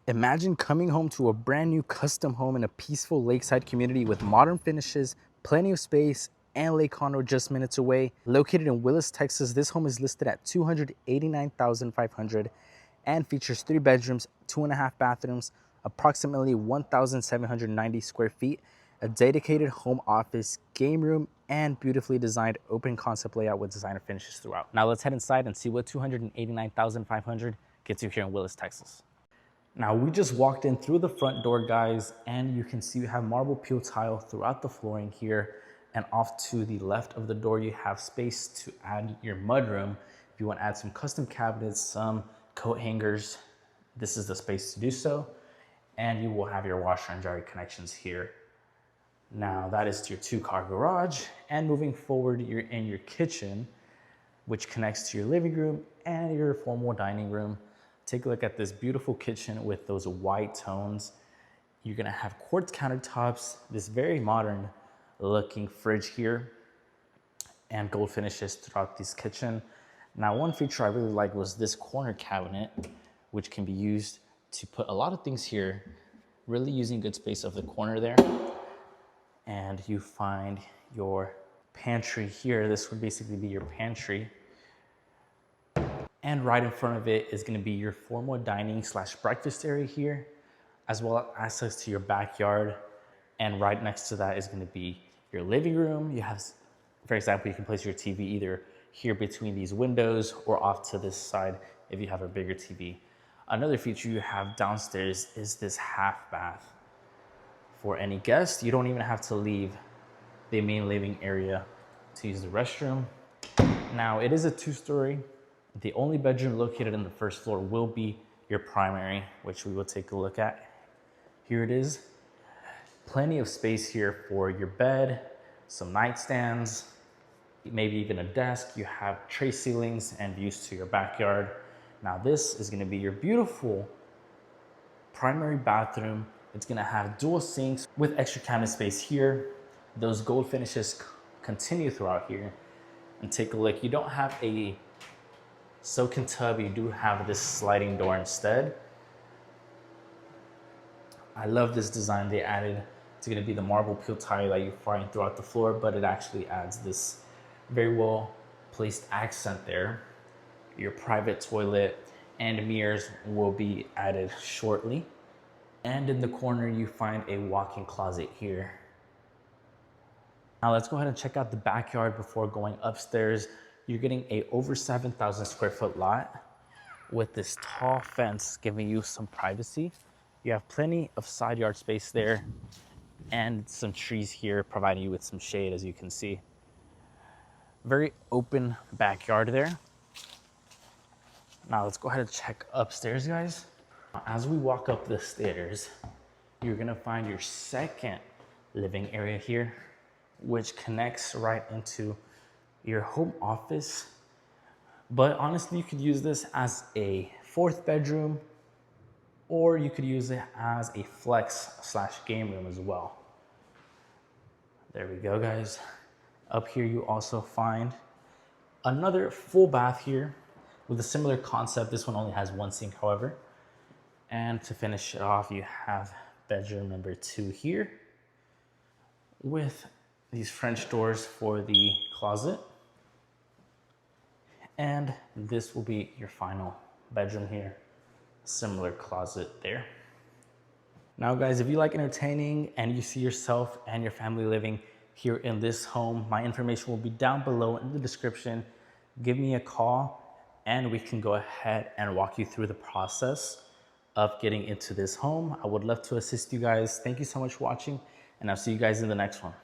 Imagine coming home to a brand new custom home in a peaceful lakeside community with modern finishes, plenty of space, and lake condo just minutes away. Located in Willis, Texas, this home is listed at $289,500 and features 3 bedrooms, 2.5 bathrooms, approximately 1,790 square feet, a dedicated home office, game room, and beautifully designed open concept layout with designer finishes throughout. Now let's head inside and see what $289,500 gets you here in Willis, Texas. Now we just walked in through the front door, guys, and you can see we have marble peel tile throughout the flooring here. And off to the left of the door, you have space to add your mudroom. If you want to add some custom cabinets, some coat hangers, this is the space to do so. And you will have your washer and dryer connections here. Now that is to your 2-car garage. And moving forward, you're in your kitchen, which connects to your living room and your formal dining room. Take a look at this beautiful kitchen with those white tones. You're gonna have quartz countertops, this very modern looking fridge here, and gold finishes throughout this kitchen. Now, one feature I really liked was this corner cabinet, which can be used to put a lot of things here, really using good space of the corner there. And you find your pantry here. This would basically be your pantry. And right in front of it is gonna be your formal dining / breakfast area here, as well as access to your backyard. And right next to that is gonna be your living room. You have, for example, you can place your TV either here between these windows or off to this side if you have a bigger TV. Another feature you have downstairs is this half bath. For any guest, you don't even have to leave the main living area to use the restroom. Now, it is a 2-story. The only bedroom located in the first floor will be your primary, which we will take a look at. Here it is. Plenty of space here for your bed, some nightstands, maybe even a desk. You have tray ceilings and views to your backyard. Now this is gonna be your beautiful primary bathroom. It's gonna have dual sinks with extra cabinet space here. Those gold finishes continue throughout here. And take a look, you don't have a soak-in tub, you do have this sliding door instead. I love this design they added. It's gonna be the marble peel tile that you find throughout the floor, but it actually adds this very well placed accent there. Your private toilet and mirrors will be added shortly. And in the corner, you find a walk-in closet here. Now let's go ahead and check out the backyard before going upstairs. You're getting a over 7,000 square foot lot with this tall fence giving you some privacy. You have plenty of side yard space there and some trees here providing you with some shade, as you can see. Very open backyard there. Now let's go ahead and check upstairs, guys. As we walk up the stairs, you're gonna find your second living area here, which connects right into your home office. But honestly, you could use this as a 4th bedroom, or you could use it as a flex / game room as well. There we go, guys. Up here, you also find another full bath here with a similar concept. This one only has 1 sink, however. And to finish it off, you have bedroom number 2 here with these French doors for the closet. And this will be your final bedroom here. Similar closet there. Now, guys, if you like entertaining and you see yourself and your family living here in this home, my information will be down below in the description. Give me a call and we can go ahead and walk you through the process of getting into this home. I would love to assist you guys. Thank you so much for watching, and I'll see you guys in the next one.